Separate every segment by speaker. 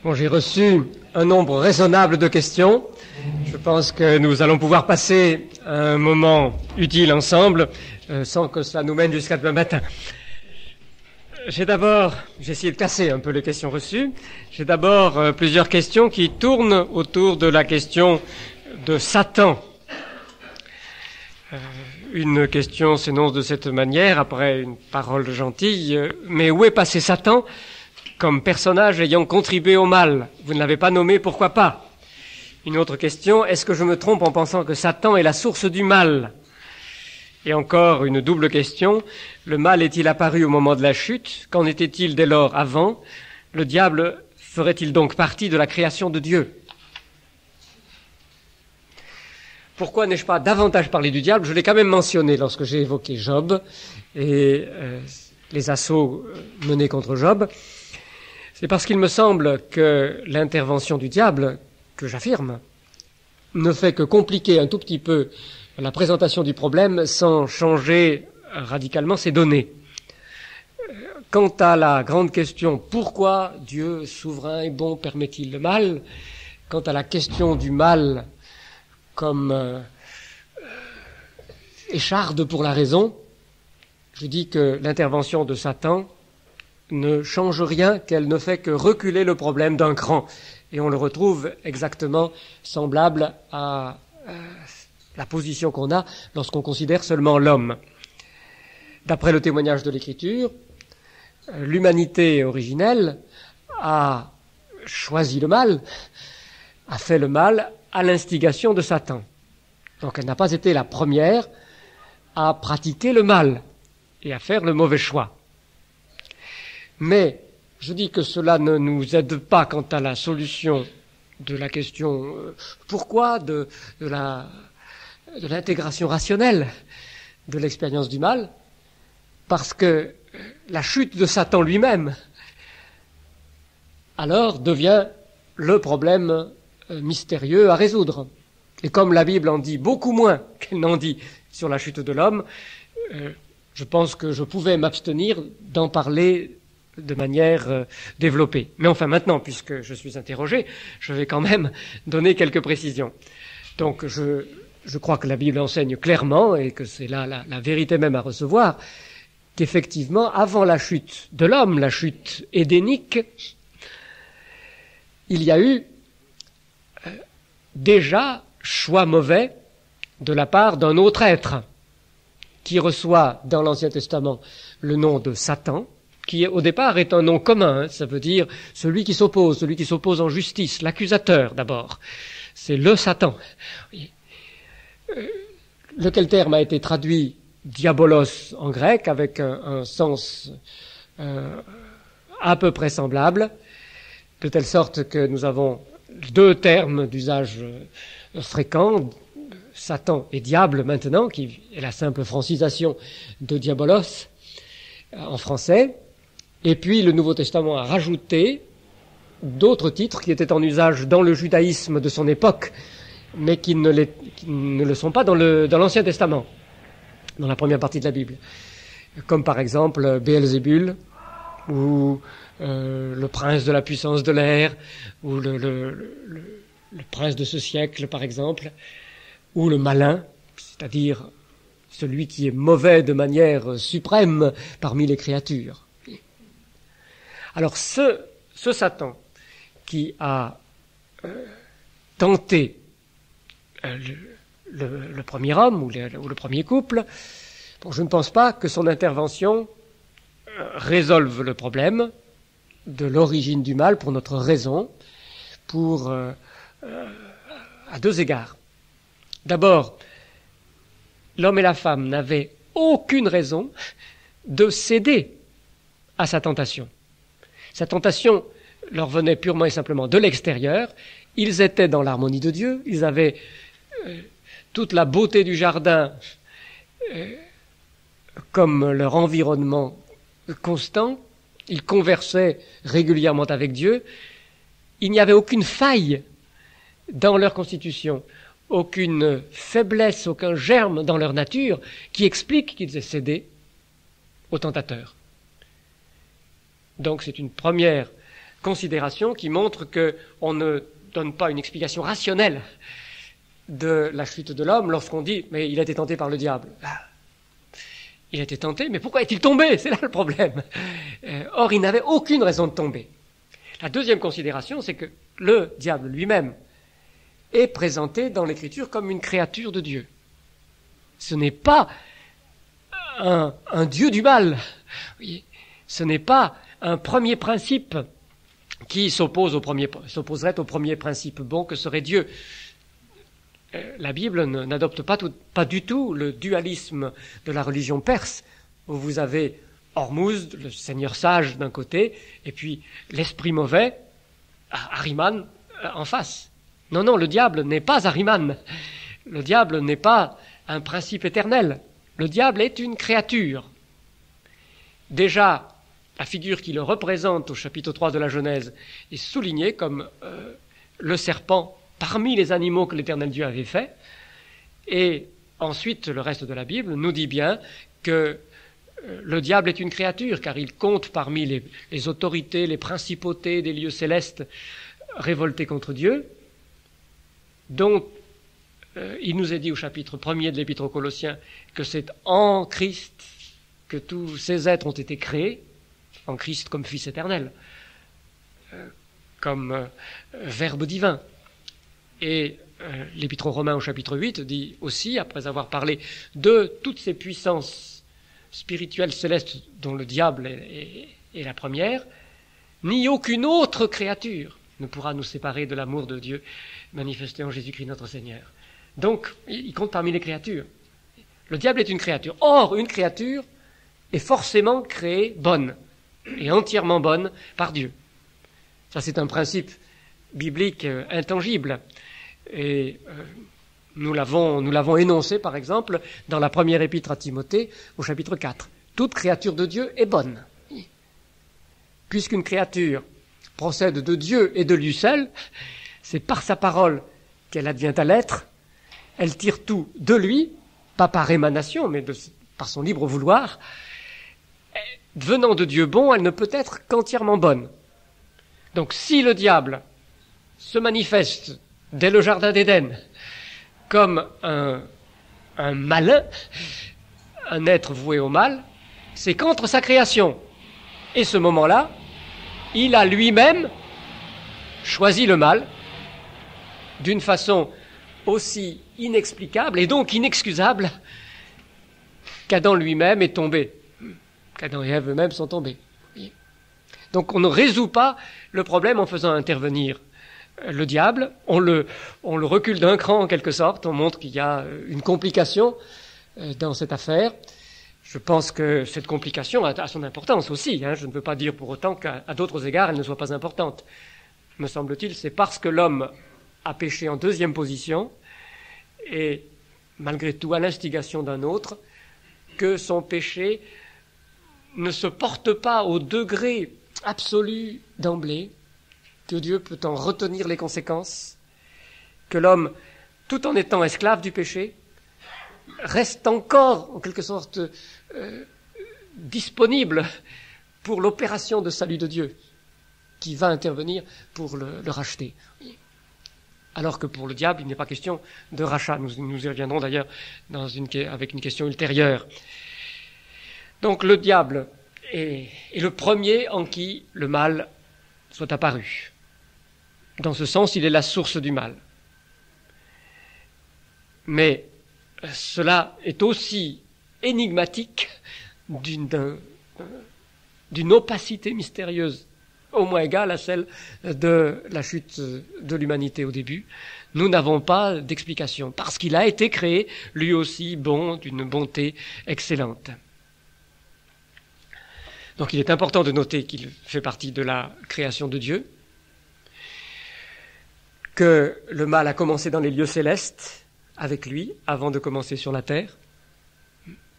Speaker 1: Bon, j'ai reçu un nombre raisonnable de questions. Je pense que nous allons pouvoir passer un moment utile ensemble, sans que cela nous mène jusqu'à demain matin. J'ai essayé de casser un peu les questions reçues. J'ai d'abord plusieurs questions qui tournent autour de la question de Satan. Une question s'énonce de cette manière, après une parole gentille. Mais où est passé Satan comme personnage ayant contribué au mal? Vous ne l'avez pas nommé, pourquoi pas? Une autre question, est-ce que je me trompe en pensant que Satan est la source du mal? Et encore une double question, le mal est-il apparu au moment de la chute? Qu'en était-il dès lors avant? Le diable ferait-il donc partie de la création de Dieu? Pourquoi n'ai-je pas davantage parlé du diable? Je l'ai quand même mentionné lorsque j'ai évoqué Job et les assauts menés contre Job. C'est parce qu'il me semble que l'intervention du diable, que j'affirme, ne fait que compliquer un tout petit peu la présentation du problème sans changer radicalement ses données. Quant à la grande question, pourquoi Dieu souverain et bon permet-il le mal? Quant à la question du mal comme écharde pour la raison, je dis que l'intervention de Satan ne change rien, qu'elle ne fait que reculer le problème d'un cran. Et on le retrouve exactement semblable à la position qu'on a lorsqu'on considère seulement l'homme. D'après le témoignage de l'Écriture, l'humanité originelle a choisi le mal, a fait le mal à l'instigation de Satan. Donc elle n'a pas été la première à pratiquer le mal et à faire le mauvais choix. Mais je dis que cela ne nous aide pas quant à la solution de la question pourquoi de l'intégration rationnelle de l'expérience du mal, parce que la chute de Satan lui-même alors devient le problème mystérieux à résoudre. Et comme la Bible en dit beaucoup moins qu'elle n'en dit sur la chute de l'homme, je pense que je pouvais m'abstenir d'en parler de manière développée. Mais enfin maintenant, puisque je suis interrogé, je vais quand même donner quelques précisions. Donc je crois que la Bible enseigne clairement, et que c'est là la vérité même à recevoir, qu'effectivement, avant la chute de l'homme, la chute édénique, il y a eu déjà choix mauvais de la part d'un autre être qui reçoit dans l'Ancien Testament le nom de Satan, qui au départ est un nom commun, ça veut dire celui qui s'oppose en justice, l'accusateur d'abord. C'est le Satan. Lequel terme a été traduit diabolos en grec avec un sens à peu près semblable, de telle sorte que nous avons deux termes d'usage fréquent, Satan et diable maintenant, qui est la simple francisation de diabolos en français. Et puis le Nouveau Testament a rajouté d'autres titres qui étaient en usage dans le judaïsme de son époque, mais qui ne le sont pas dans l'Ancien Testament, dans la première partie de la Bible. Comme par exemple Béelzébul, ou le prince de la puissance de l'air, ou le prince de ce siècle par exemple, ou le malin, c'est-à-dire celui qui est mauvais de manière suprême parmi les créatures. Alors ce Satan qui a tenté le premier homme ou le premier couple, bon, je ne pense pas que son intervention résolve le problème de l'origine du mal pour notre raison, à deux égards. D'abord, l'homme et la femme n'avaient aucune raison de céder à sa tentation. Sa tentation leur venait purement et simplement de l'extérieur. Ils étaient dans l'harmonie de Dieu. Ils avaient toute la beauté du jardin comme leur environnement constant. Ils conversaient régulièrement avec Dieu. Il n'y avait aucune faille dans leur constitution, aucune faiblesse, aucun germe dans leur nature qui explique qu'ils aient cédé au tentateur. Donc c'est une première considération qui montre qu'on ne donne pas une explication rationnelle de la chute de l'homme lorsqu'on dit « mais il a été tenté par le diable ». Il a été tenté, mais pourquoi est-il tombé? C'est là le problème. Or, il n'avait aucune raison de tomber. La deuxième considération, c'est que le diable lui-même est présenté dans l'Écriture comme une créature de Dieu. Ce n'est pas un dieu du mal. Ce n'est pas un premier principe qui s'opposerait au premier principe bon que serait Dieu. La Bible n'adopte pas du tout le dualisme de la religion perse, où vous avez Hormuzd, le seigneur sage d'un côté, et puis l'esprit mauvais, Ahriman, en face. Non, le diable n'est pas Ahriman. Le diable n'est pas un principe éternel. Le diable est une créature. Déjà, la figure qui le représente au chapitre 3 de la Genèse est soulignée comme le serpent parmi les animaux que l'Éternel Dieu avait fait. Et ensuite, le reste de la Bible nous dit bien que le diable est une créature, car il compte parmi les autorités, les principautés des lieux célestes révoltés contre Dieu, dont il nous est dit au chapitre 1er de l'Épître aux Colossiens que c'est en Christ que tous ces êtres ont été créés, en Christ comme Fils éternel, comme Verbe divin. Et l'Épître aux Romains au chapitre 8 dit aussi, après avoir parlé de toutes ces puissances spirituelles célestes dont le diable est la première, ni aucune autre créature ne pourra nous séparer de l'amour de Dieu manifesté en Jésus-Christ notre Seigneur. Donc, il compte parmi les créatures. Le diable est une créature. Or, une créature est forcément créée bonne, et entièrement bonne par Dieu. Ça, c'est un principe biblique intangible. Et nous l'avons énoncé, par exemple, dans la première épître à Timothée, au chapitre 4. Toute créature de Dieu est bonne. Puisqu'une créature procède de Dieu et de lui seul, c'est par sa parole qu'elle advient à l'être. Elle tire tout de lui, pas par émanation, mais par son libre vouloir. Venant de Dieu bon, elle ne peut être qu'entièrement bonne. Donc si le diable se manifeste dès le jardin d'Éden comme un malin, un être voué au mal, c'est contre sa création. Et ce moment-là, il a lui-même choisi le mal d'une façon aussi inexplicable et donc inexcusable qu'Adam lui-même est tombé, qu'Adam et Ève eux-mêmes sont tombés. Donc on ne résout pas le problème en faisant intervenir le diable, on le recule d'un cran en quelque sorte, on montre qu'il y a une complication dans cette affaire. Je pense que cette complication a son importance aussi, je ne veux pas dire pour autant qu'à d'autres égards elle ne soit pas importante. Me semble-t-il, c'est parce que l'homme a péché en deuxième position, et malgré tout à l'instigation d'un autre, que son péché ne se porte pas au degré absolu d'emblée, que Dieu peut en retenir les conséquences, que l'homme, tout en étant esclave du péché, reste encore, en quelque sorte, disponible pour l'opération de salut de Dieu, qui va intervenir pour le racheter. Alors que pour le diable, il n'est pas question de rachat. Nous y reviendrons d'ailleurs avec une question ultérieure. Donc le diable est le premier en qui le mal soit apparu. Dans ce sens, il est la source du mal. Mais cela est aussi énigmatique d'une opacité mystérieuse, au moins égale à celle de la chute de l'humanité au début. Nous n'avons pas d'explication, parce qu'il a été créé, lui aussi, bon, d'une bonté excellente. Donc il est important de noter qu'il fait partie de la création de Dieu, que le mal a commencé dans les lieux célestes avec lui, avant de commencer sur la terre.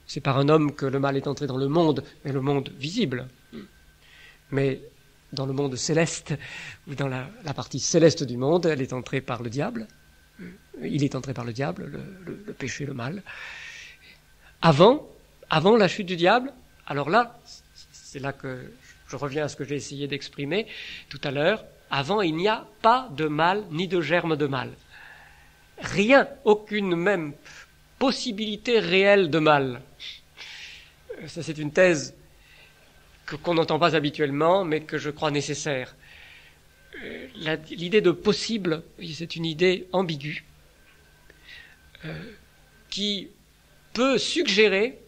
Speaker 1: C'est par un homme que le mal est entré dans le monde, mais le monde visible. Mais dans le monde céleste, ou dans la partie céleste du monde, elle est entrée par le diable. Il est entré par le diable, le péché, le mal. Avant la chute du diable, alors là, c'est là que je reviens à ce que j'ai essayé d'exprimer tout à l'heure, avant il n'y a pas de mal ni de germe de mal. Rien, aucune même possibilité réelle de mal. Ça, c'est une thèse qu'on n'entend pas habituellement, mais que je crois nécessaire. L'idée de possible, c'est une idée ambiguë qui peut suggérer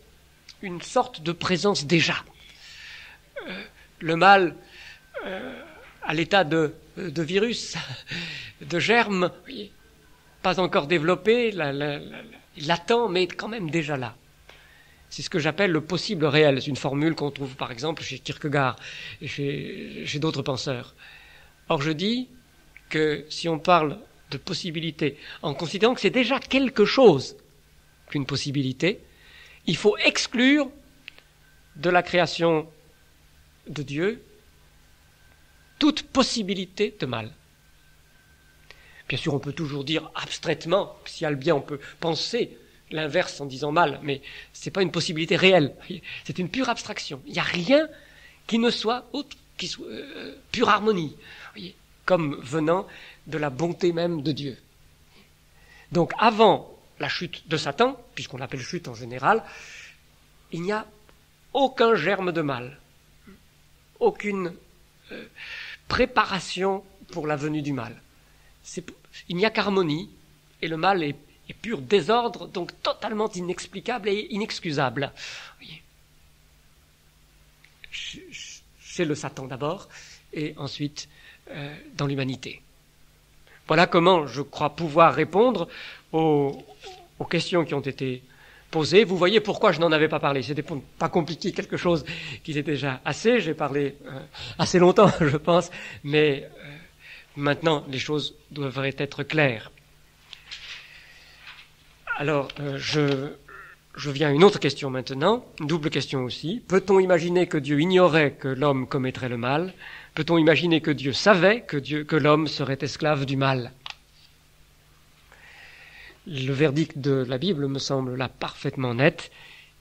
Speaker 1: une sorte de présence déjà. Le mal, à l'état de virus, de germe, pas encore développé, latent, mais quand même déjà là. C'est ce que j'appelle le possible réel. C'est une formule qu'on trouve par exemple chez Kierkegaard et chez d'autres penseurs. Or je dis que si on parle de possibilité, en considérant que c'est déjà quelque chose qu'une possibilité, il faut exclure de la création de Dieu toute possibilité de mal. Bien sûr, on peut toujours dire abstraitement, s'il y a le bien, on peut penser l'inverse en disant mal, mais ce n'est pas une possibilité réelle. C'est une pure abstraction. Il n'y a rien qui ne soit autre, qui soit pure harmonie, comme venant de la bonté même de Dieu. Donc avant la chute de Satan, puisqu'on l'appelle chute en général, il n'y a aucun germe de mal, aucune préparation pour la venue du mal. Il n'y a qu'harmonie, et le mal est pur désordre, donc totalement inexplicable et inexcusable. Chez le Satan d'abord, et ensuite dans l'humanité. Voilà comment je crois pouvoir répondre aux questions qui ont été posées. Vous voyez pourquoi je n'en avais pas parlé. C'était pour ne pas compliquer quelque chose qui était déjà assez. J'ai parlé assez longtemps, je pense, mais maintenant les choses devraient être claires. Alors, je viens à une autre question maintenant, une double question aussi. Peut-on imaginer que Dieu ignorait que l'homme commettrait le mal ? Peut-on imaginer que Dieu savait que l'homme serait esclave du mal ? Le verdict de la Bible me semble là parfaitement net.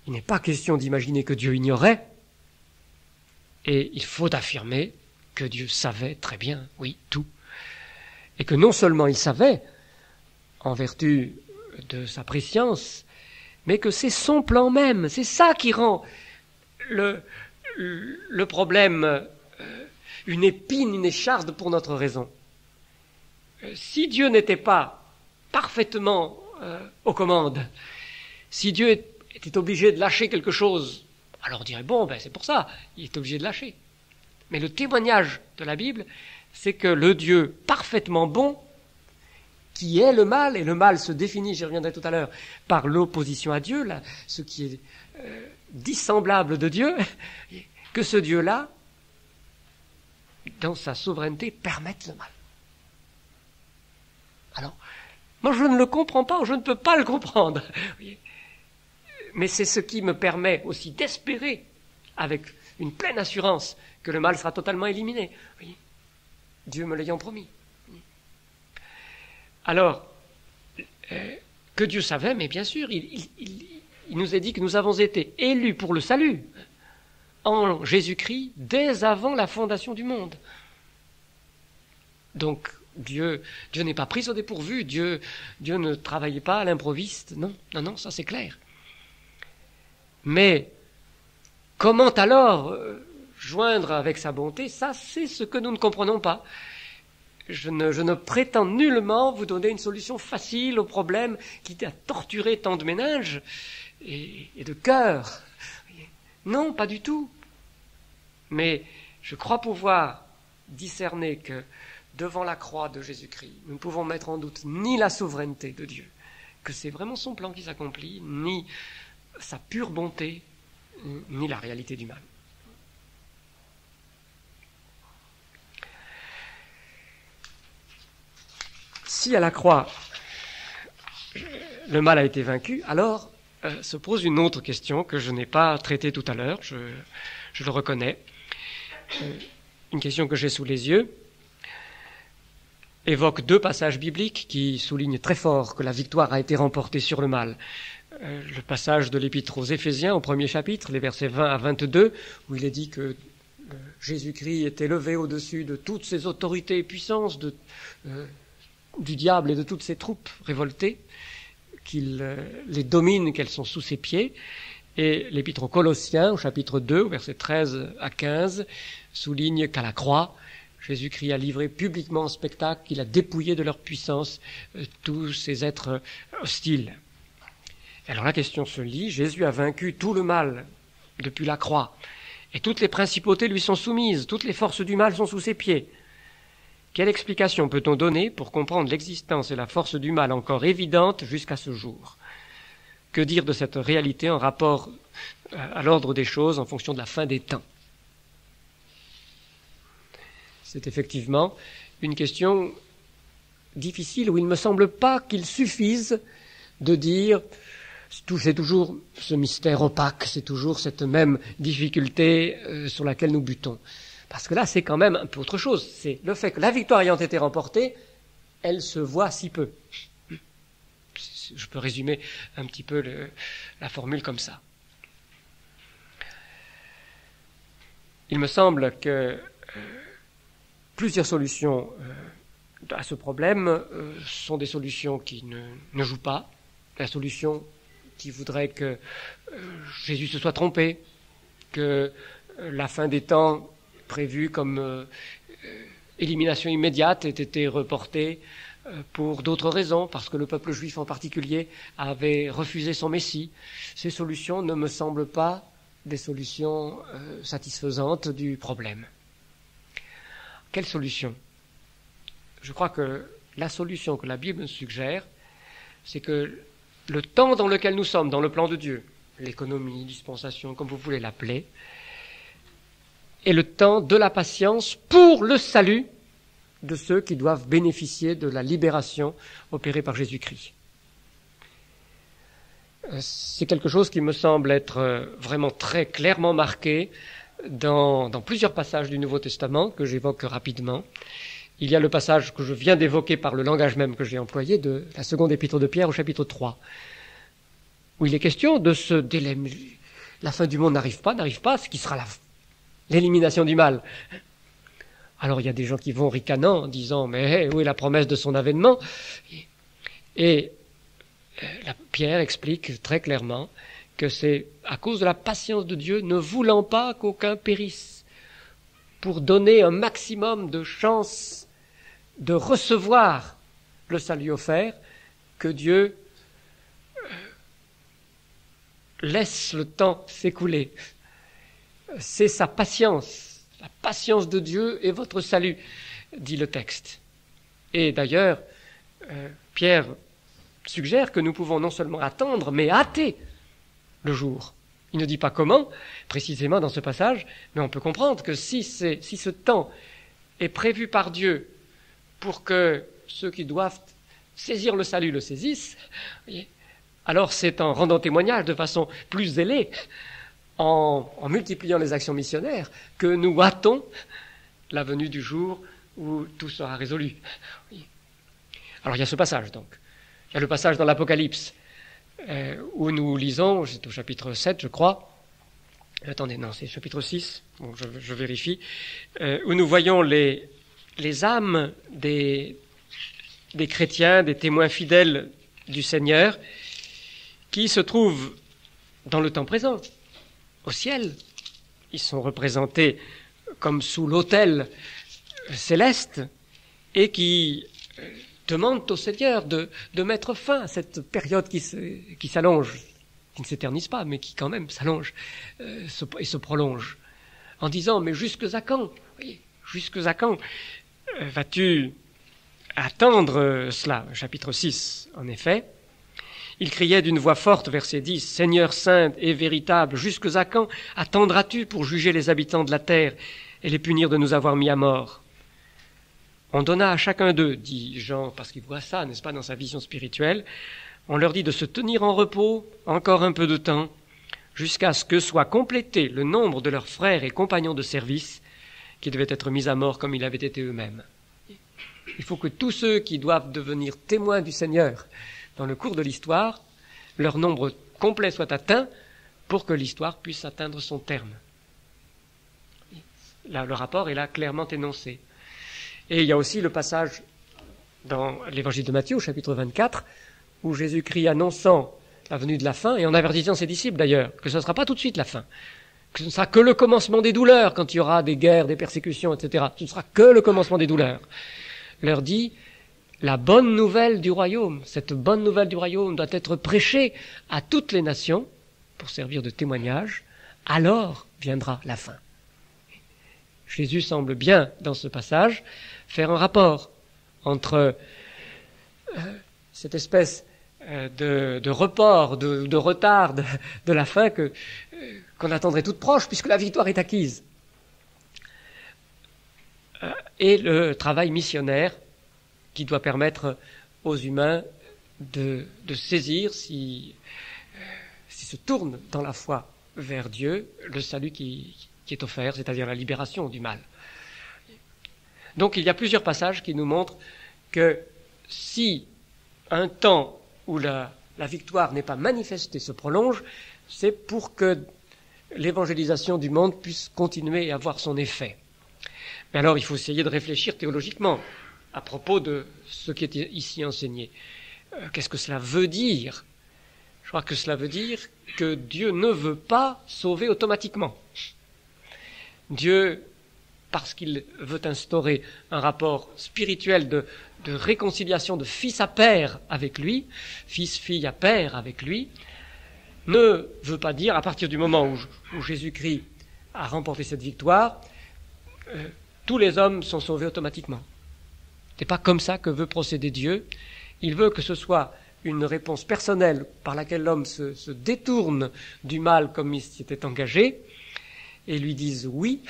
Speaker 1: Il n'est pas question d'imaginer que Dieu ignorait, et il faut affirmer que Dieu savait très bien, oui, tout. Et que non seulement il savait, en vertu de sa préscience, mais que c'est son plan même, c'est ça qui rend le problème une épine, une écharde pour notre raison. Si Dieu n'était pas parfaitement aux commandes, si Dieu était obligé de lâcher quelque chose, alors on dirait, bon, c'est pour ça, il est obligé de lâcher. Mais le témoignage de la Bible, c'est que le Dieu parfaitement bon, qui est le mal, et le mal se définit, j'y reviendrai tout à l'heure, par l'opposition à Dieu, là, ce qui est dissemblable de Dieu, que ce Dieu-là, dans sa souveraineté, permette le mal. Alors, moi je ne le comprends pas, je ne peux pas le comprendre. Mais c'est ce qui me permet aussi d'espérer, avec une pleine assurance, que le mal sera totalement éliminé. Dieu me l'ayant promis. Alors, que Dieu savait, mais bien sûr, il nous a dit que nous avons été élus pour le salut en Jésus-Christ dès avant la fondation du monde. Donc, Dieu n'est pas pris au dépourvu, Dieu ne travaillait pas à l'improviste, non, ça c'est clair. Mais comment alors joindre avec sa bonté, ça c'est ce que nous ne comprenons pas. Je ne prétends nullement vous donner une solution facile au problème qui a torturé tant de ménages et de cœurs. Non, pas du tout. Mais je crois pouvoir discerner que devant la croix de Jésus-Christ, nous ne pouvons mettre en doute ni la souveraineté de Dieu, que c'est vraiment son plan qui s'accomplit, ni sa pure bonté, ni la réalité du mal. Si à la croix, le mal a été vaincu, alors se pose une autre question que je n'ai pas traitée tout à l'heure, je le reconnais. Une question que j'ai sous les yeux évoque deux passages bibliques qui soulignent très fort que la victoire a été remportée sur le mal. Le passage de l'Épître aux Éphésiens, au premier chapitre, les versets 20 à 22, où il est dit que Jésus-Christ est élevé au-dessus de toutes ces autorités et puissances du diable et de toutes ses troupes révoltées, qu'il les domine, qu'elles sont sous ses pieds. Et l'Épître aux Colossiens, au chapitre 2, versets 13 à 15, souligne qu'à la croix, Jésus-Christ a livré publiquement en spectacle qu'il a dépouillé de leur puissance tous ces êtres hostiles. Alors la question se lit, Jésus a vaincu tout le mal depuis la croix, et toutes les principautés lui sont soumises, toutes les forces du mal sont sous ses pieds. Quelle explication peut-on donner pour comprendre l'existence et la force du mal encore évidentes jusqu'à ce jour ? Que dire de cette réalité en rapport à l'ordre des choses en fonction de la fin des temps ? C'est effectivement une question difficile où il ne me semble pas qu'il suffise de dire c'est toujours ce mystère opaque, c'est toujours cette même difficulté sur laquelle nous butons. Parce que là, c'est quand même un peu autre chose. C'est le fait que la victoire ayant été remportée, elle se voit si peu. Je peux résumer un petit peu la formule comme ça. Il me semble que plusieurs solutions à ce problème sont des solutions qui ne jouent pas. La solution qui voudrait que Jésus se soit trompé, que la fin des temps prévue comme élimination immédiate ait été reportée pour d'autres raisons, parce que le peuple juif en particulier avait refusé son Messie. Ces solutions ne me semblent pas des solutions satisfaisantes du problème. Quelle solution ? Je crois que la solution que la Bible suggère, c'est que le temps dans lequel nous sommes, dans le plan de Dieu, l'économie, dispensation, comme vous voulez l'appeler, est le temps de la patience pour le salut de ceux qui doivent bénéficier de la libération opérée par Jésus-Christ. C'est quelque chose qui me semble être vraiment très clairement marqué dans plusieurs passages du Nouveau Testament que j'évoque rapidement. Il y a le passage que je viens d'évoquer par le langage même que j'ai employé de la seconde épître de Pierre au chapitre 3, où il est question de ce délai. La fin du monde n'arrive pas, ce qui sera l'élimination du mal. Alors il y a des gens qui vont ricanant en disant « Mais où est la promesse de son avènement ?» Et Pierre explique très clairement que c'est à cause de la patience de Dieu, ne voulant pas qu'aucun périsse, pour donner un maximum de chances de recevoir le salut offert, que Dieu laisse le temps s'écouler. C'est sa patience, la patience de Dieu et votre salut, dit le texte. Et d'ailleurs, Pierre suggère que nous pouvons non seulement attendre, mais hâter le jour. Il ne dit pas comment, précisément dans ce passage, mais on peut comprendre que si ce temps est prévu par Dieu pour que ceux qui doivent saisir le salut le saisissent, alors c'est en rendant témoignage de façon plus zélée, en multipliant les actions missionnaires, que nous hâtons la venue du jour où tout sera résolu. Alors il y a ce passage donc. Il y a le passage dans l'Apocalypse où nous lisons, c'est au chapitre 7 je crois, attendez, non c'est chapitre 6, bon, je vérifie, où nous voyons les âmes des chrétiens, des témoins fidèles du Seigneur, qui se trouvent dans le temps présent, au ciel. Ils sont représentés comme sous l'autel céleste et qui demandent au Seigneur de mettre fin à cette période qui s'allonge, qui ne s'éternise pas, mais qui quand même s'allonge et se prolonge, en disant « Mais jusque à quand ? Jusque à quand vas-tu attendre cela ?» Chapitre 6, en effet. Il criait d'une voix forte, verset 10, « Seigneur saint et véritable, jusque à quand attendras-tu pour juger les habitants de la terre et les punir de nous avoir mis à mort ?» On donna à chacun d'eux, dit Jean, parce qu'il voit ça, n'est-ce pas, dans sa vision spirituelle, on leur dit de se tenir en repos encore un peu de temps, jusqu'à ce que soit complété le nombre de leurs frères et compagnons de service qui devaient être mis à mort comme ils avaient été eux-mêmes. Il faut que tous ceux qui doivent devenir témoins du Seigneur dans le cours de l'histoire, leur nombre complet soit atteint pour que l'histoire puisse atteindre son terme. Là, le rapport est là clairement énoncé. Et il y a aussi le passage dans l'évangile de Matthieu, au chapitre 24, où Jésus-Christ annonçant la venue de la fin, et en avertissant ses disciples d'ailleurs, que ce ne sera pas tout de suite la fin, que ce ne sera que le commencement des douleurs quand il y aura des guerres, des persécutions, etc. Ce ne sera que le commencement des douleurs. Leur dit, la bonne nouvelle du royaume, cette bonne nouvelle du royaume doit être prêchée à toutes les nations pour servir de témoignage, alors viendra la fin. Jésus semble bien, dans ce passage, faire un rapport entre cette espèce de report, de retard de la fin qu'on attendrait toute proche, puisque la victoire est acquise, et le travail missionnaire qui doit permettre aux humains de saisir, s'ils se tournent dans la foi vers Dieu, le salut qui est offert, c'est-à-dire la libération du mal. Donc il y a plusieurs passages qui nous montrent que si un temps où la victoire n'est pas manifestée se prolonge, c'est pour que l'évangélisation du monde puisse continuer et avoir son effet. Mais alors il faut essayer de réfléchir théologiquement à propos de ce qui est ici enseigné. Qu'est-ce que cela veut dire ? Je crois que cela veut dire que Dieu ne veut pas sauver automatiquement. Dieu, parce qu'il veut instaurer un rapport spirituel de réconciliation de fils à père avec lui, fils-fille à père avec lui, ne veut pas dire, à partir du moment où Jésus-Christ a remporté cette victoire, tous les hommes sont sauvés automatiquement. Ce n'est pas comme ça que veut procéder Dieu. Il veut que ce soit une réponse personnelle par laquelle l'homme se détourne du mal comme il s'y était engagé, et lui dise oui,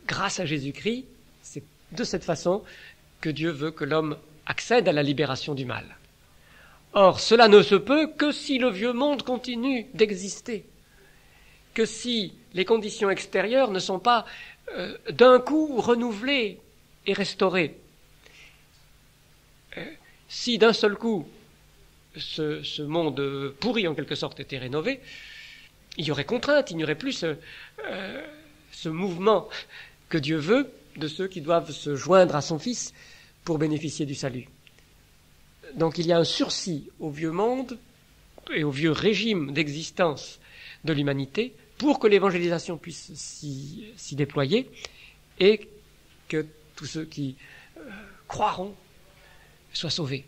Speaker 1: grâce à Jésus-Christ, c'est de cette façon que Dieu veut que l'homme accède à la libération du mal. Or, cela ne se peut que si le vieux monde continue d'exister, que si les conditions extérieures ne sont pas d'un coup renouvelées et restaurées. Si d'un seul coup ce monde pourri en quelque sorte était rénové, il y aurait contrainte, il n'y aurait plus ce mouvement que Dieu veut de ceux qui doivent se joindre à son Fils pour bénéficier du salut. Donc il y a un sursis au vieux monde et au vieux régime d'existence de l'humanité pour que l'évangélisation puisse s'y déployer et que tous ceux qui croiront soient sauvés.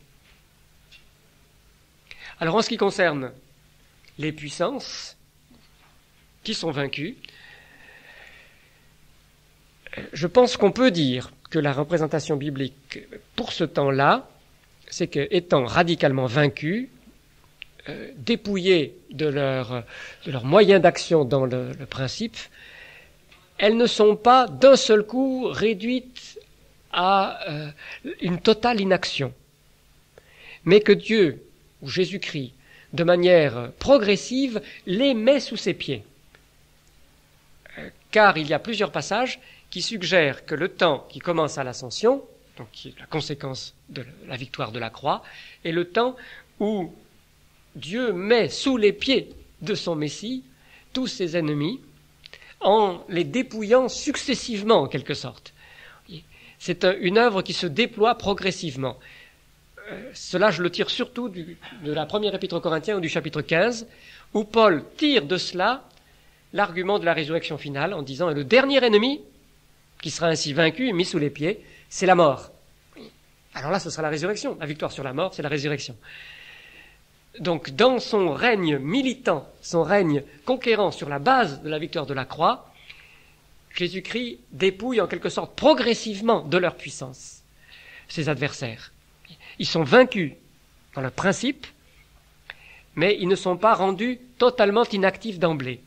Speaker 1: Alors en ce qui concerne les puissances qui sont vaincues, je pense qu'on peut dire que la représentation biblique pour ce temps-là, c'est qu'étant radicalement vaincus, dépouillés de leurs moyens d'action dans le principe, elles ne sont pas d'un seul coup réduites à une totale inaction, mais que Dieu, ou Jésus-Christ, de manière progressive, les met sous ses pieds. Car il y a plusieurs passages qui suggèrent que le temps qui commence à l'ascension, donc qui est la conséquence de la victoire de la croix, est le temps où Dieu met sous les pieds de son Messie tous ses ennemis, en les dépouillant successivement en quelque sorte. C'est une œuvre qui se déploie progressivement. Cela, je le tire surtout de la première épître aux Corinthiens ou du chapitre 15, où Paul tire de cela l'argument de la résurrection finale en disant « le dernier ennemi qui sera ainsi vaincu et mis sous les pieds, c'est la mort. » Alors là, ce sera la résurrection. La victoire sur la mort, c'est la résurrection. Donc, dans son règne militant, son règne conquérant sur la base de la victoire de la croix, Jésus-Christ dépouille en quelque sorte progressivement de leur puissance ses adversaires. Ils sont vaincus dans le principe, mais ils ne sont pas rendus totalement inactifs d'emblée.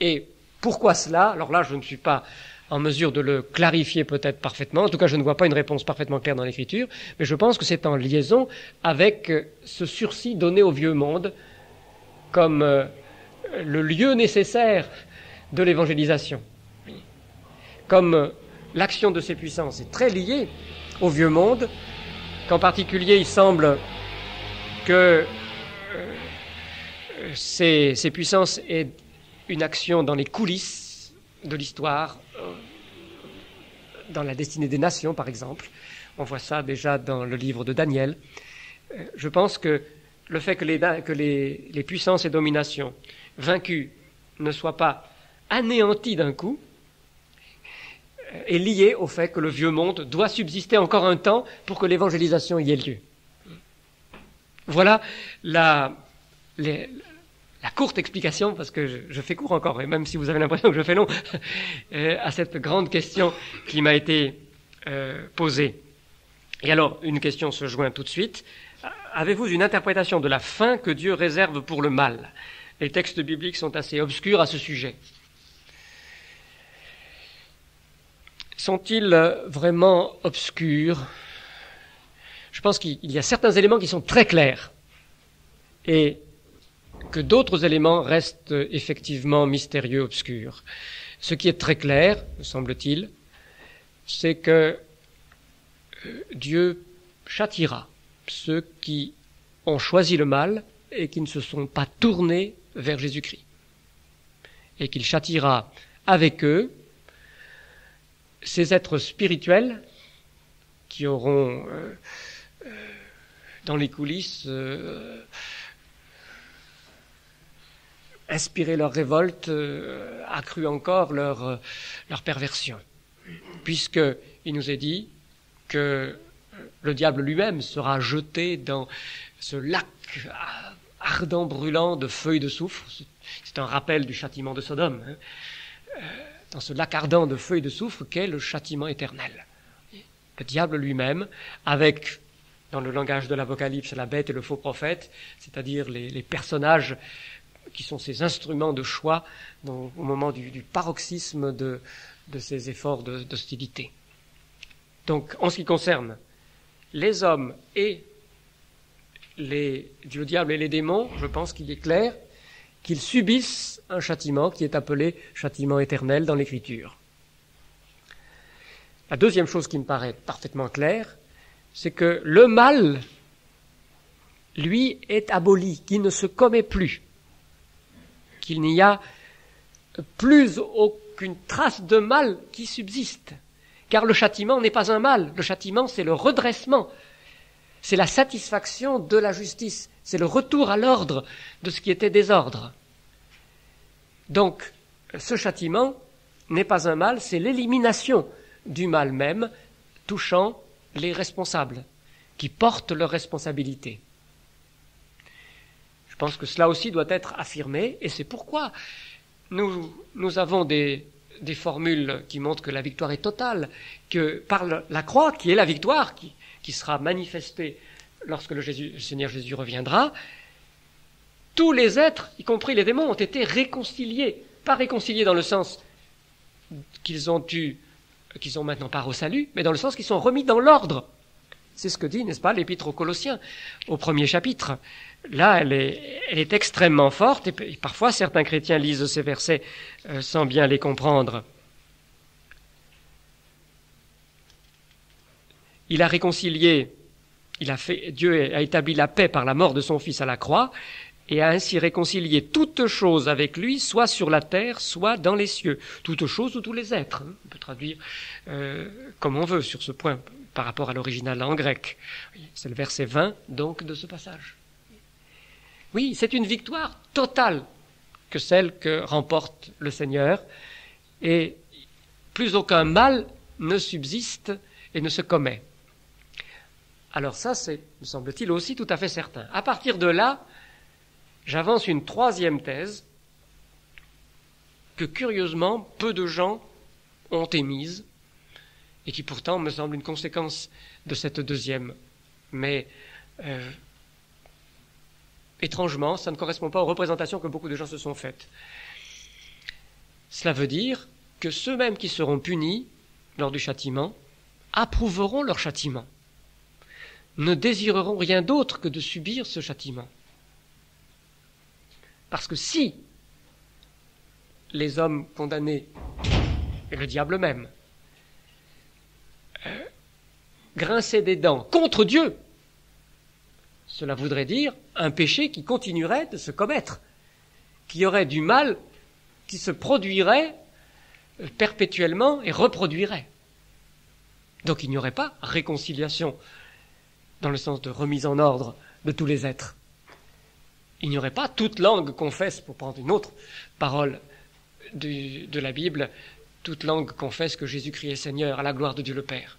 Speaker 1: Et pourquoi cela ? Alors là, je ne suis pas en mesure de le clarifier peut-être parfaitement. En tout cas, je ne vois pas une réponse parfaitement claire dans l'Écriture, mais je pense que c'est en liaison avec ce sursis donné au vieux monde comme le lieu nécessaire de l'évangélisation. Comme l'action de ces puissances est très liée au vieux monde, qu'en particulier il semble que ces puissances aient une action dans les coulisses de l'histoire, dans la destinée des nations, par exemple. On voit ça déjà dans le livre de Daniel. Je pense que le fait que les puissances et dominations vaincues ne soient pas anéanties d'un coup est lié au fait que le vieux monde doit subsister encore un temps pour que l'évangélisation y ait lieu. Voilà la courte explication, parce que je fais court encore, et même si vous avez l'impression que je fais long, à cette grande question qui m'a été posée. Et alors, une question se joint tout de suite. Avez-vous une interprétation de la fin que Dieu réserve pour le mal? Les textes bibliques sont assez obscurs à ce sujet. Sont-ils vraiment obscurs? Je pense qu'il y a certains éléments qui sont très clairs et que d'autres éléments restent effectivement mystérieux, obscurs. Ce qui est très clair, me semble-t-il, c'est que Dieu châtiera ceux qui ont choisi le mal et qui ne se sont pas tournés vers Jésus-Christ. Et qu'il châtiera avec eux ces êtres spirituels qui auront dans les coulisses inspiré leur révolte, accru encore leur perversion. Puisqu'il nous est dit que le diable lui-même sera jeté dans ce lac ardent, brûlant de feuilles de soufre. C'est un rappel du châtiment de Sodome. Dans ce lac ardent de feuilles de soufre qu'est le châtiment éternel. Le diable lui-même, avec, dans le langage de l'Apocalypse, la bête et le faux prophète, c'est-à-dire les personnages qui sont ces instruments de choix au moment du paroxysme de ces efforts d'hostilité. Donc, en ce qui concerne les hommes et le diable et les démons, je pense qu'il est clair qu'ils subissent un châtiment qui est appelé châtiment éternel dans l'Écriture. La deuxième chose qui me paraît parfaitement claire, c'est que le mal, lui, est aboli, qu'il ne se commet plus, qu'il n'y a plus aucune trace de mal qui subsiste. Car le châtiment n'est pas un mal, le châtiment c'est le redressement, c'est la satisfaction de la justice, c'est le retour à l'ordre de ce qui était désordre. Donc, ce châtiment n'est pas un mal, c'est l'élimination du mal même, touchant les responsables, qui portent leurs responsabilités. Je pense que cela aussi doit être affirmé, et c'est pourquoi nous avons des formules qui montrent que la victoire est totale, que par la croix, qui est la victoire, qui sera manifestée lorsque le Seigneur Jésus reviendra, tous les êtres, y compris les démons, ont été réconciliés. Pas réconciliés dans le sens qu'ils ont maintenant part au salut, mais dans le sens qu'ils sont remis dans l'ordre. C'est ce que dit, n'est-ce pas, l'Épître aux Colossiens, au 1er chapitre. Là, elle est extrêmement forte, et parfois certains chrétiens lisent ces versets sans bien les comprendre. Il a réconcilié, Dieu a établi la paix par la mort de son Fils à la croix, et a ainsi réconcilié toutes choses avec lui, soit sur la terre, soit dans les cieux. Toutes choses ou tous les êtres. On peut traduire comme on veut sur ce point par rapport à l'original en grec. C'est le verset 20, donc, de ce passage. Oui, c'est une victoire totale que celle que remporte le Seigneur, et plus aucun mal ne subsiste et ne se commet. Alors ça, c'est, me semble-t-il, aussi tout à fait certain. À partir de là, j'avance une troisième thèse que, curieusement, peu de gens ont émise et qui pourtant me semble une conséquence de cette deuxième. Mais étrangement, ça ne correspond pas aux représentations que beaucoup de gens se sont faites. Cela veut dire que ceux-mêmes qui seront punis lors du châtiment approuveront leur châtiment, ne désireront rien d'autre que de subir ce châtiment. Parce que si les hommes condamnés, et le diable même, grinçaient des dents contre Dieu, cela voudrait dire un péché qui continuerait de se commettre, qui aurait du mal, qui se produirait perpétuellement et reproduirait. Donc il n'y aurait pas réconciliation dans le sens de remise en ordre de tous les êtres. Il n'y aurait pas toute langue confesse, pour prendre une autre parole de la Bible, toute langue confesse que Jésus-Christ est Seigneur à la gloire de Dieu le Père.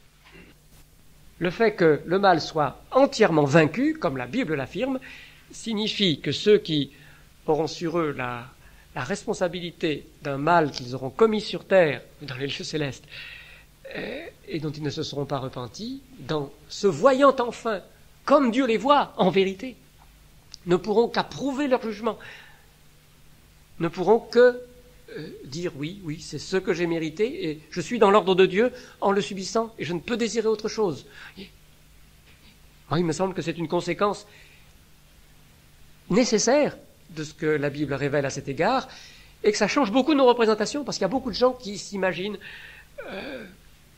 Speaker 1: Le fait que le mal soit entièrement vaincu, comme la Bible l'affirme, signifie que ceux qui auront sur eux la responsabilité d'un mal qu'ils auront commis sur terre, dans les lieux célestes, et dont ils ne se seront pas repentis, dans se voyant enfin comme Dieu les voit en vérité, ne pourront qu'approuver leur jugement, ne pourront que dire oui, c'est ce que j'ai mérité et je suis dans l'ordre de Dieu en le subissant et je ne peux désirer autre chose. Moi, il me semble que c'est une conséquence nécessaire de ce que la Bible révèle à cet égard et que ça change beaucoup nos représentations parce qu'il y a beaucoup de gens qui s'imaginent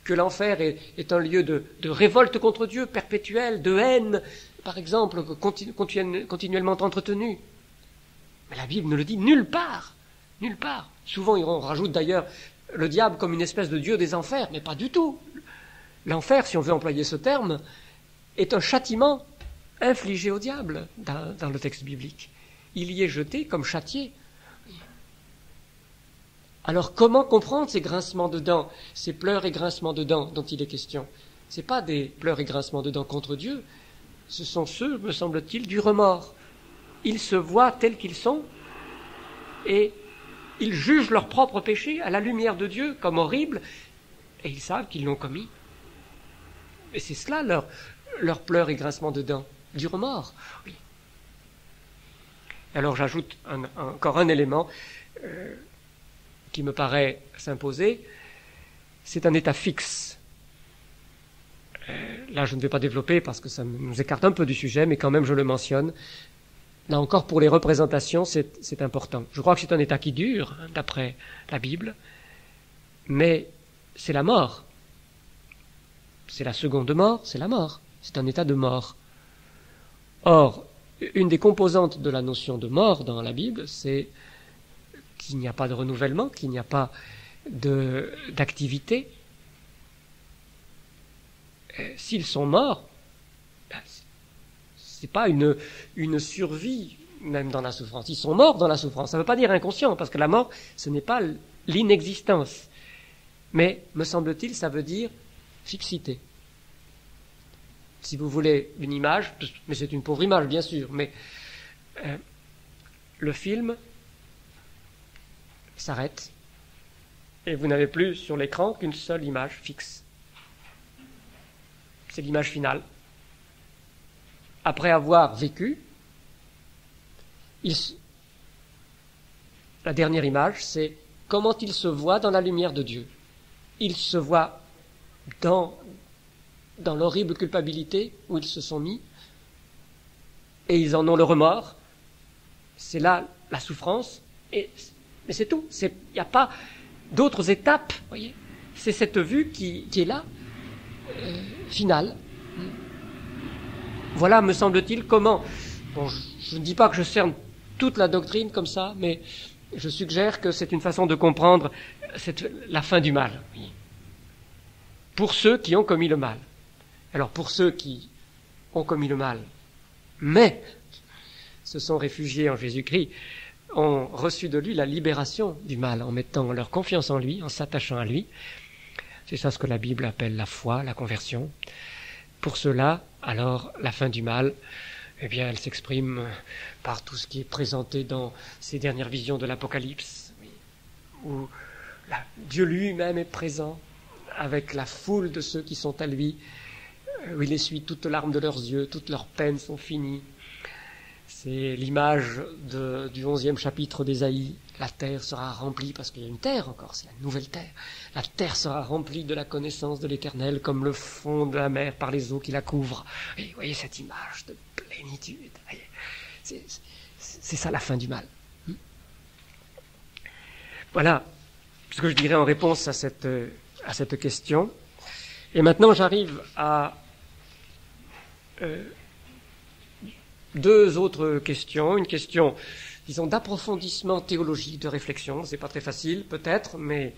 Speaker 1: que l'enfer est un lieu de révolte contre Dieu perpétuelle, de haine, par exemple, continuellement entretenu. Mais la Bible ne le dit nulle part. Nulle part. Souvent, on rajoute d'ailleurs le diable comme une espèce de dieu des enfers, mais pas du tout. L'enfer, si on veut employer ce terme, est un châtiment infligé au diable dans le texte biblique. Il y est jeté comme châtié. Alors, comment comprendre ces grincements de dents, ces pleurs et grincements de dents dont il est question? Ce n'est pas des pleurs et grincements de dents contre Dieu, ce sont ceux, me semble-t-il, du remords. Ils se voient tels qu'ils sont et ils jugent leur propre péché à la lumière de Dieu comme horrible et ils savent qu'ils l'ont commis. Et c'est cela leur pleurs et grincements de dents, du remords. Oui. Alors j'ajoute encore un élément qui me paraît s'imposer, c'est un état fixe. Là, je ne vais pas développer parce que ça nous écarte un peu du sujet, mais quand même je le mentionne. Là encore, pour les représentations, c'est important. Je crois que c'est un état qui dure, d'après la Bible, mais c'est la mort. C'est la seconde mort, c'est la mort. C'est un état de mort. Or, une des composantes de la notion de mort dans la Bible, c'est qu'il n'y a pas de renouvellement, qu'il n'y a pas d'activité. S'ils sont morts, c'est pas une survie, même dans la souffrance. Ils sont morts dans la souffrance. Ça ne veut pas dire inconscient, parce que la mort, ce n'est pas l'inexistence. Mais, me semble-t-il, ça veut dire fixité. Si vous voulez une image, mais c'est une pauvre image, bien sûr, mais le film s'arrête et vous n'avez plus sur l'écran qu'une seule image fixe. C'est l'image finale. Après avoir vécu, la dernière image, c'est comment il se voit dans la lumière de Dieu. Il se voit dans l'horrible culpabilité où ils se sont mis, et ils en ont le remords. C'est là la souffrance, mais c'est tout. Il n'y a pas d'autres étapes, voyez. C'est cette vue qui est là, finale. Voilà, me semble-t-il, comment... Bon, je ne dis pas que je cerne toute la doctrine comme ça, mais je suggère que c'est une façon de comprendre la fin du mal. Oui. Pour ceux qui ont commis le mal. Alors, pour ceux qui ont commis le mal, mais se sont réfugiés en Jésus-Christ, ont reçu de lui la libération du mal en mettant leur confiance en lui, en s'attachant à lui. C'est ça ce que la Bible appelle la foi, la conversion. Pour cela, alors, la fin du mal, eh bien, elle s'exprime par tout ce qui est présenté dans ces dernières visions de l'Apocalypse, où Dieu lui-même est présent avec la foule de ceux qui sont à lui, où il essuie toutes larmes de leurs yeux, toutes leurs peines sont finies. C'est l'image du 11e chapitre d'Ésaïe. La terre sera remplie, parce qu'il y a une terre encore, c'est la nouvelle terre. La terre sera remplie de la connaissance de l'Éternel, comme le fond de la mer par les eaux qui la couvrent. Et vous voyez cette image de plénitude. C'est ça la fin du mal. Voilà ce que je dirais en réponse à cette question. Et maintenant, j'arrive à deux autres questions. Une question, disons, d'approfondissement théologique, de réflexion. C'est pas très facile, peut-être, mais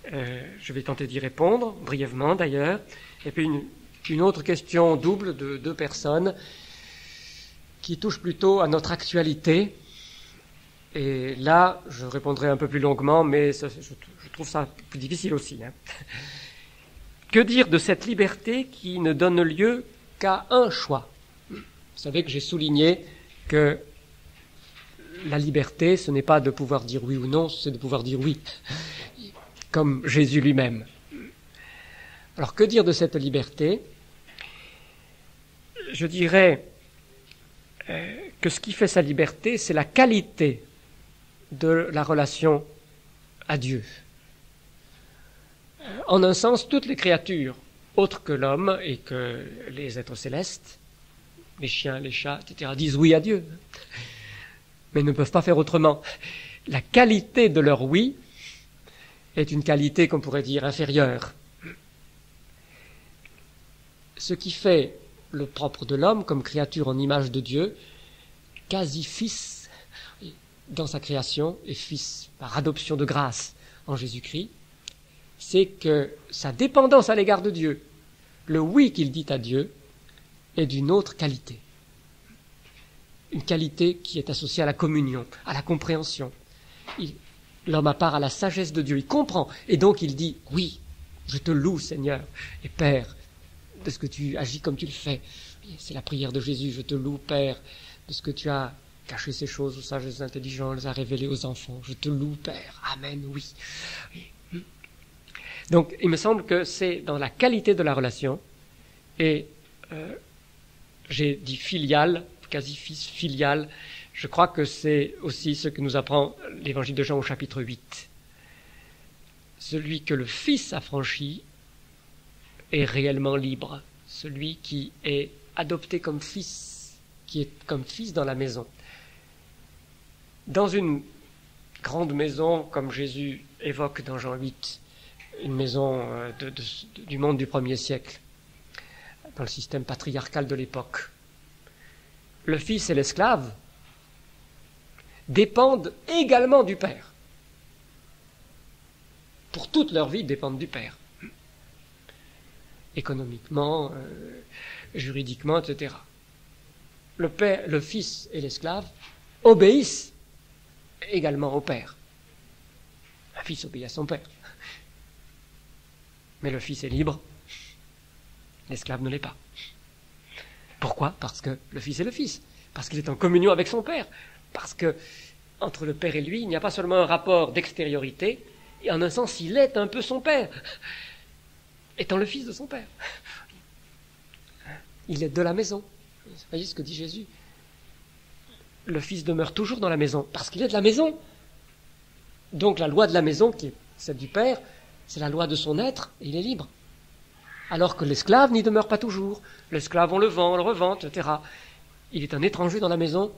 Speaker 1: Je vais tenter d'y répondre, brièvement d'ailleurs. Et puis une autre question double de 2 personnes qui touche plutôt à notre actualité. Et là, je répondrai un peu plus longuement, mais je trouve ça plus difficile aussi. Que dire de cette liberté qui ne donne lieu qu'à un choix? Vous savez que j'ai souligné que la liberté, ce n'est pas de pouvoir dire oui ou non, c'est de pouvoir dire oui, comme Jésus lui-même. Alors, que dire de cette liberté? Je dirais que ce qui fait sa liberté, c'est la qualité de la relation à Dieu. En un sens, toutes les créatures autres que l'homme et que les êtres célestes, les chiens, les chats, etc., disent oui à Dieu, mais ne peuvent pas faire autrement. La qualité de leur oui est une qualité qu'on pourrait dire inférieure. Ce qui fait le propre de l'homme comme créature en image de Dieu, quasi fils dans sa création et fils par adoption de grâce en Jésus-Christ, c'est que sa dépendance à l'égard de Dieu, le oui qu'il dit à Dieu, est d'une autre qualité. Une qualité qui est associée à la communion, à la compréhension. L'homme a part à la sagesse de Dieu, il comprend, et donc il dit « Oui, je te loue, Seigneur et Père, de ce que tu agis comme tu le fais. » C'est la prière de Jésus, « Je te loue, Père, de ce que tu as caché ces choses aux sages et aux intelligents, les a révélées aux enfants. Je te loue, Père. Amen, oui. » Donc, il me semble que c'est dans la qualité de la relation, et j'ai dit filial, quasi-fils, filial, je crois que c'est aussi ce que nous apprend l'évangile de Jean au chapitre 8. Celui que le Fils a franchi est réellement libre. Celui qui est adopté comme fils, qui est comme fils dans la maison. Dans une grande maison, comme Jésus évoque dans Jean 8, une maison du monde du 1er siècle, dans le système patriarcal de l'époque, le fils et l'esclave dépendent également du Père. Pour toute leur vie, dépendent du Père. Économiquement, juridiquement, etc. Le fils et l'esclave obéissent également au Père. Un fils obéit à son Père. Mais le fils est libre, l'esclave ne l'est pas. Pourquoi? Parce que le fils est le fils. Parce qu'il est en communion avec son Père. Parce que entre le Père et lui, il n'y a pas seulement un rapport d'extériorité, et en un sens, il est un peu son Père, étant le fils de son Père. Il est de la maison. Vous voyez ce que dit Jésus? Le fils demeure toujours dans la maison, parce qu'il est de la maison. Donc la loi de la maison, qui est celle du Père, c'est la loi de son être, et il est libre. Alors que l'esclave n'y demeure pas toujours. L'esclave, on le vend, on le revend, etc. Il est un étranger dans la maison,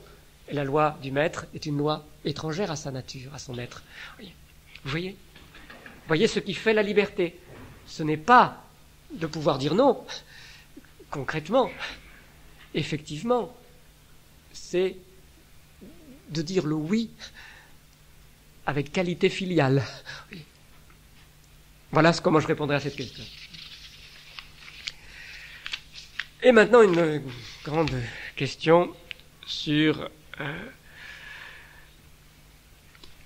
Speaker 1: et la loi du maître est une loi étrangère à sa nature, à son être. Vous voyez? Vous voyez ce qui fait la liberté? Ce n'est pas de pouvoir dire non, concrètement. Effectivement, c'est de dire le oui avec qualité filiale. Voilà comment je répondrai à cette question. Et maintenant, une grande question sur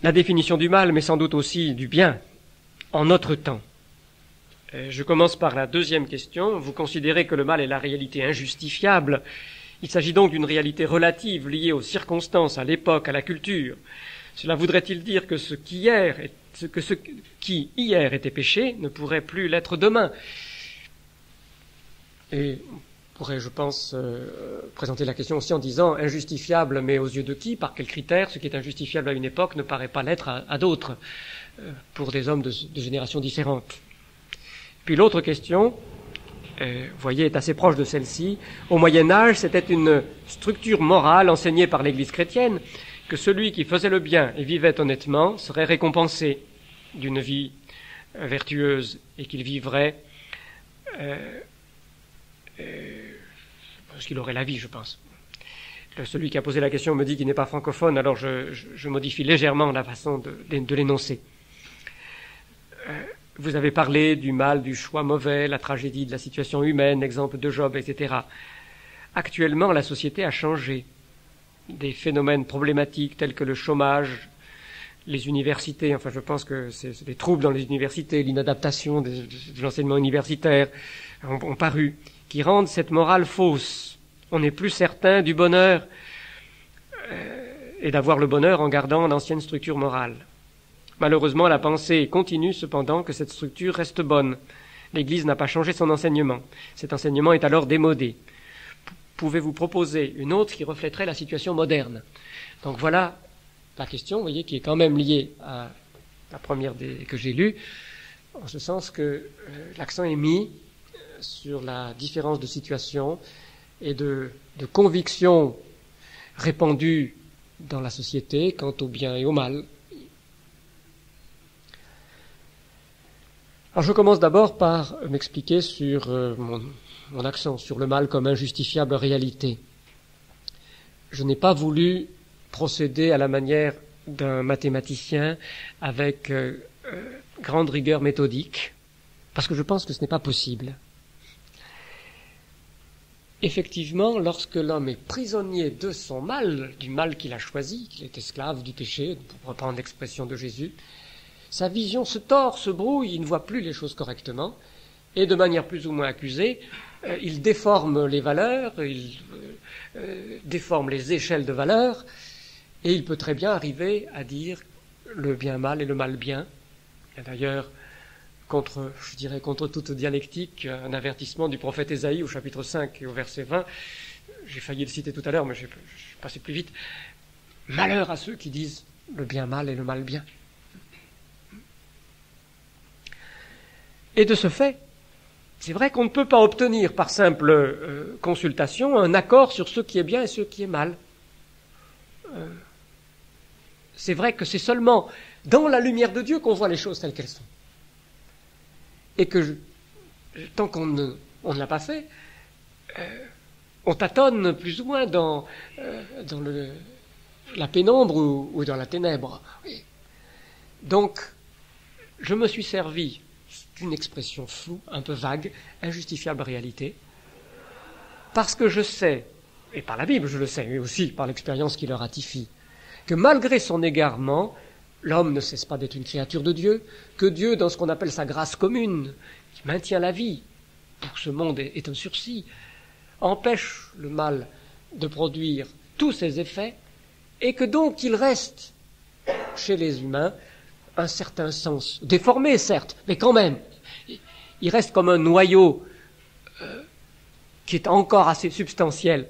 Speaker 1: la définition du mal, mais sans doute aussi du bien, en notre temps. Je commence par la deuxième question. Vous considérez que le mal est la réalité injustifiable. Il s'agit donc d'une réalité relative liée aux circonstances, à l'époque, à la culture. Cela voudrait-il dire que ce qui hier était péché ne pourrait plus l'être demain? Et on pourrait, je pense, présenter la question aussi en disant injustifiable, mais aux yeux de qui? Par quels critères? Ce qui est injustifiable à une époque ne paraît pas l'être à d'autres, pour des hommes de générations différentes. Puis l'autre question, vous voyez, est assez proche de celle-ci. Au Moyen-Âge, c'était une structure morale enseignée par l'Église chrétienne que celui qui faisait le bien et vivait honnêtement serait récompensé d'une vie vertueuse et qu'il vivrait parce qu'il aurait la vie, je pense. Celui qui a posé la question me dit qu'il n'est pas francophone, alors je modifie légèrement la façon de l'énoncer. Vous avez parlé du mal, du choix mauvais, la tragédie de la situation humaine, l'exemple de Job, etc. Actuellement, la société a changé. Des phénomènes problématiques tels que le chômage, les universités, enfin je pense que c'est des troubles dans les universités, l'inadaptation de l'enseignement universitaire ont paru, qui rendent cette morale fausse. On n'est plus certain du bonheur et d'avoir le bonheur en gardant l'ancienne structure morale. Malheureusement, la pensée continue cependant que cette structure reste bonne. L'Église n'a pas changé son enseignement. Cet enseignement est alors démodé. Pouvez-vous proposer une autre qui reflèterait la situation moderne? Donc voilà la question, vous voyez, qui est quand même liée à la première que j'ai lue, en ce sens que l'accent est mis sur la différence de situation et de conviction répandue dans la société quant au bien et au mal. Alors je commence d'abord par m'expliquer sur mon accent sur le mal comme injustifiable réalité. Je n'ai pas voulu procéder à la manière d'un mathématicien avec grande rigueur méthodique, parce que je pense que ce n'est pas possible. Effectivement, lorsque l'homme est prisonnier de son mal, du mal qu'il a choisi, qu'il est esclave du péché, pour reprendre l'expression de Jésus, sa vision se tord, se brouille, il ne voit plus les choses correctement, et de manière plus ou moins accusée, il déforme les valeurs, il déforme les échelles de valeurs, et il peut très bien arriver à dire le bien mal et le mal bien. Il y a d'ailleurs, contre toute dialectique, un avertissement du prophète Ésaïe au chapitre 5 et au verset 20. J'ai failli le citer tout à l'heure, mais je suis passé plus vite. Malheur à ceux qui disent le bien mal et le mal bien. Et de ce fait, c'est vrai qu'on ne peut pas obtenir par simple consultation un accord sur ce qui est bien et ce qui est mal. C'est vrai que c'est seulement dans la lumière de Dieu qu'on voit les choses telles qu'elles sont. Et que tant qu'on ne l'a pas fait, on tâtonne plus ou moins dans la pénombre ou dans la ténèbre. Oui. Donc, je me suis servi d'une expression floue, un peu vague, injustifiable réalité, parce que je sais, et par la Bible je le sais, mais aussi par l'expérience qui le ratifie, que malgré son égarement, l'homme ne cesse pas d'être une créature de Dieu, que Dieu, dans ce qu'on appelle sa grâce commune, qui maintient la vie, pour que ce monde est un sursis, empêche le mal de produire tous ses effets, et que donc il reste chez les humains un certain sens, déformé certes, mais quand même, il reste comme un noyau qui est encore assez substantiel.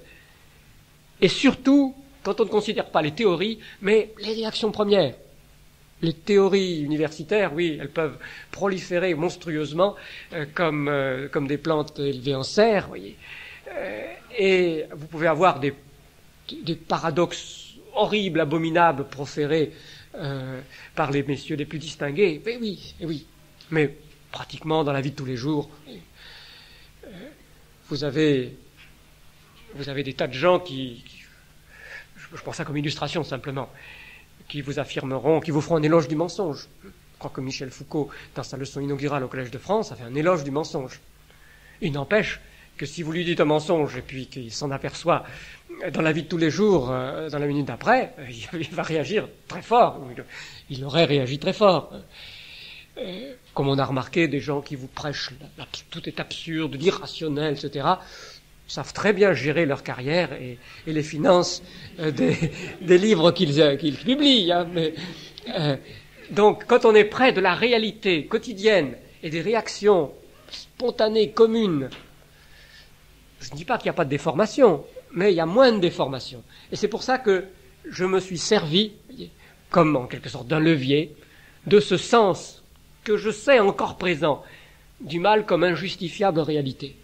Speaker 1: Et surtout, quand on ne considère pas les théories, mais les réactions premières. Les théories universitaires, oui, elles peuvent proliférer monstrueusement comme des plantes élevées en serre, voyez. Et vous pouvez avoir des paradoxes horribles, abominables, proférés par les messieurs les plus distingués. Mais oui, mais pratiquement dans la vie de tous les jours, vous avez des tas de gens qui je prends ça comme illustration simplement, qui vous affirmeront, qui vous feront un éloge du mensonge. Je crois que Michel Foucault, dans sa leçon inaugurale au Collège de France, a fait un éloge du mensonge. Il n'empêche que si vous lui dites un mensonge et puis qu'il s'en aperçoit dans la vie de tous les jours, dans la minute d'après, il va réagir très fort. Il aurait réagi très fort. Comme on a remarqué, des gens qui vous prêchent tout est absurde, irrationnel, etc., savent très bien gérer leur carrière et les finances des livres qu'ils publient. Hein, donc, quand on est près de la réalité quotidienne et des réactions spontanées, communes, je ne dis pas qu'il n'y a pas de déformation, mais il y a moins de déformation. Et c'est pour ça que je me suis servi, comme en quelque sorte d'un levier, de ce sens que je sais encore présent du mal comme injustifiable réalité.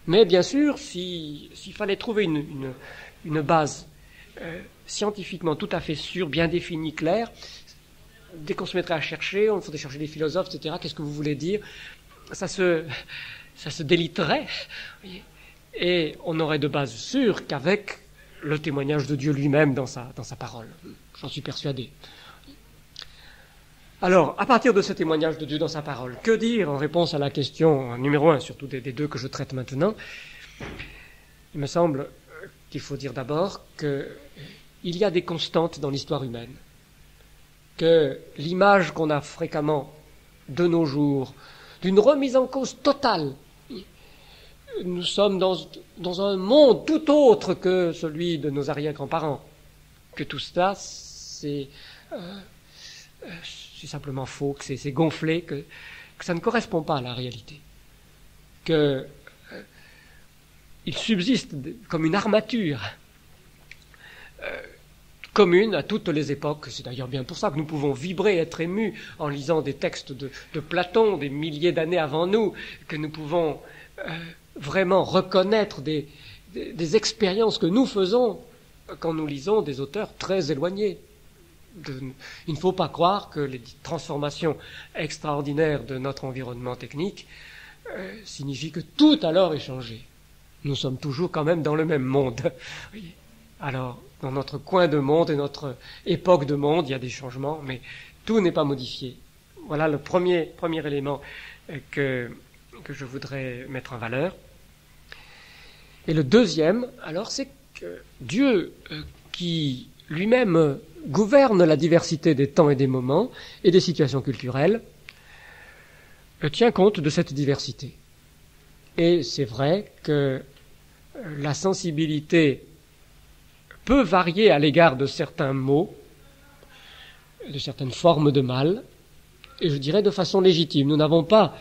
Speaker 1: Mais bien sûr, s'il fallait trouver une base scientifiquement tout à fait sûre, bien définie, claire, dès qu'on se mettrait à chercher, on faudrait chercher des philosophes, etc., qu'est-ce que vous voulez dire, ça se déliterait, et on n'aurait de base sûre qu'avec le témoignage de Dieu lui-même dans sa parole. J'en suis persuadé. Alors, à partir de ce témoignage de Dieu dans sa parole, que dire en réponse à la question numéro 1, surtout des deux que je traite maintenant? Il me semble qu'il faut dire d'abord qu'il y a des constantes dans l'histoire humaine, que l'image qu'on a fréquemment de nos jours, d'une remise en cause totale, nous sommes dans un monde tout autre que celui de nos arrière-grands-parents, que tout cela, c'est simplement faux, que c'est gonflé, que ça ne correspond pas à la réalité, que il subsiste comme une armature commune à toutes les époques. C'est d'ailleurs bien pour ça que nous pouvons vibrer, être émus en lisant des textes de Platon, des milliers d'années avant nous, que nous pouvons vraiment reconnaître des expériences que nous faisons quand nous lisons des auteurs très éloignés. Il ne faut pas croire que les transformations extraordinaires de notre environnement technique signifient que tout alors est changé. Nous sommes toujours quand même dans le même monde. Alors, dans notre coin de monde et notre époque de monde, il y a des changements, mais tout n'est pas modifié. Voilà le premier élément que je voudrais mettre en valeur. Et le deuxième, alors, c'est que Dieu, qui lui-même gouverne la diversité des temps et des moments et des situations culturelles, tient compte de cette diversité. Et c'est vrai que la sensibilité peut varier à l'égard de certains mots, de certaines formes de mal, et je dirais de façon légitime. Nous n'avons pas,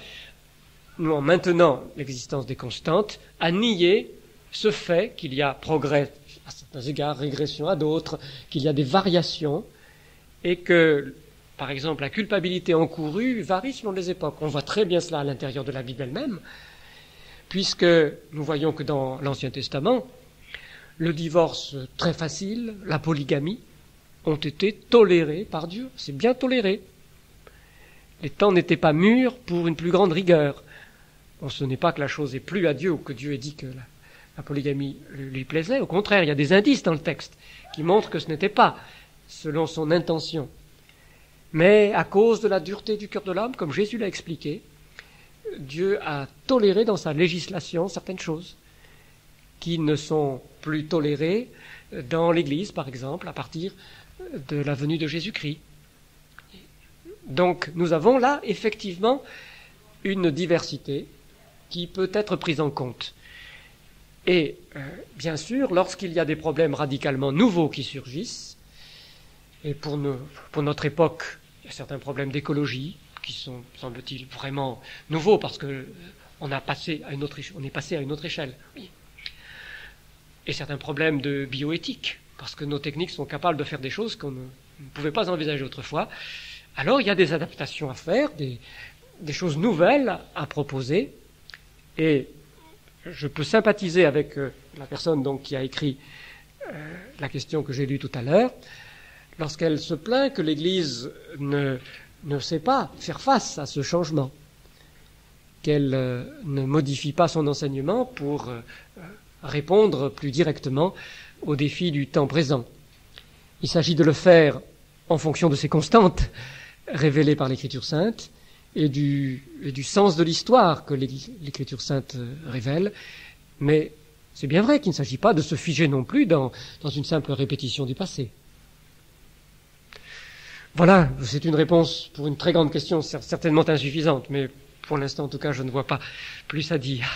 Speaker 1: nous en maintenant l'existence des constantes, à nier ce fait qu'il y a progrès à certains égards, régression à d'autres, qu'il y a des variations, et que, par exemple, la culpabilité encourue varie selon les époques. On voit très bien cela à l'intérieur de la Bible elle-même, puisque nous voyons que dans l'Ancien Testament, le divorce très facile, la polygamie, ont été tolérés par Dieu. C'est bien toléré. Les temps n'étaient pas mûrs pour une plus grande rigueur. Bon, ce n'est pas que la chose ait plu à Dieu ou que Dieu ait dit que la polygamie lui plaisait. Au contraire, il y a des indices dans le texte qui montrent que ce n'était pas selon son intention. Mais à cause de la dureté du cœur de l'homme, comme Jésus l'a expliqué, Dieu a toléré dans sa législation certaines choses qui ne sont plus tolérées dans l'Église, par exemple, à partir de la venue de Jésus-Christ. Donc, nous avons là, effectivement, une diversité qui peut être prise en compte. Et, bien sûr, lorsqu'il y a des problèmes radicalement nouveaux qui surgissent, et pour notre époque, il y a certains problèmes d'écologie qui sont, semble-t-il, vraiment nouveaux parce que on est passé à une autre échelle. Oui. Et certains problèmes de bioéthique, parce que nos techniques sont capables de faire des choses qu'on ne pouvait pas envisager autrefois. Alors, il y a des adaptations à faire, des choses nouvelles à proposer, et je peux sympathiser avec la personne donc qui a écrit la question que j'ai lue tout à l'heure, lorsqu'elle se plaint que l'Église ne sait pas faire face à ce changement, qu'elle ne modifie pas son enseignement pour répondre plus directement aux défis du temps présent. Il s'agit de le faire en fonction de ces constantes révélées par l'Écriture sainte et du sens de l'histoire que l'Écriture sainte révèle, mais c'est bien vrai qu'il ne s'agit pas de se figer non plus dans une simple répétition du passé. Voilà, c'est une réponse pour une très grande question, certainement insuffisante, mais pour l'instant, en tout cas, je ne vois pas plus à dire.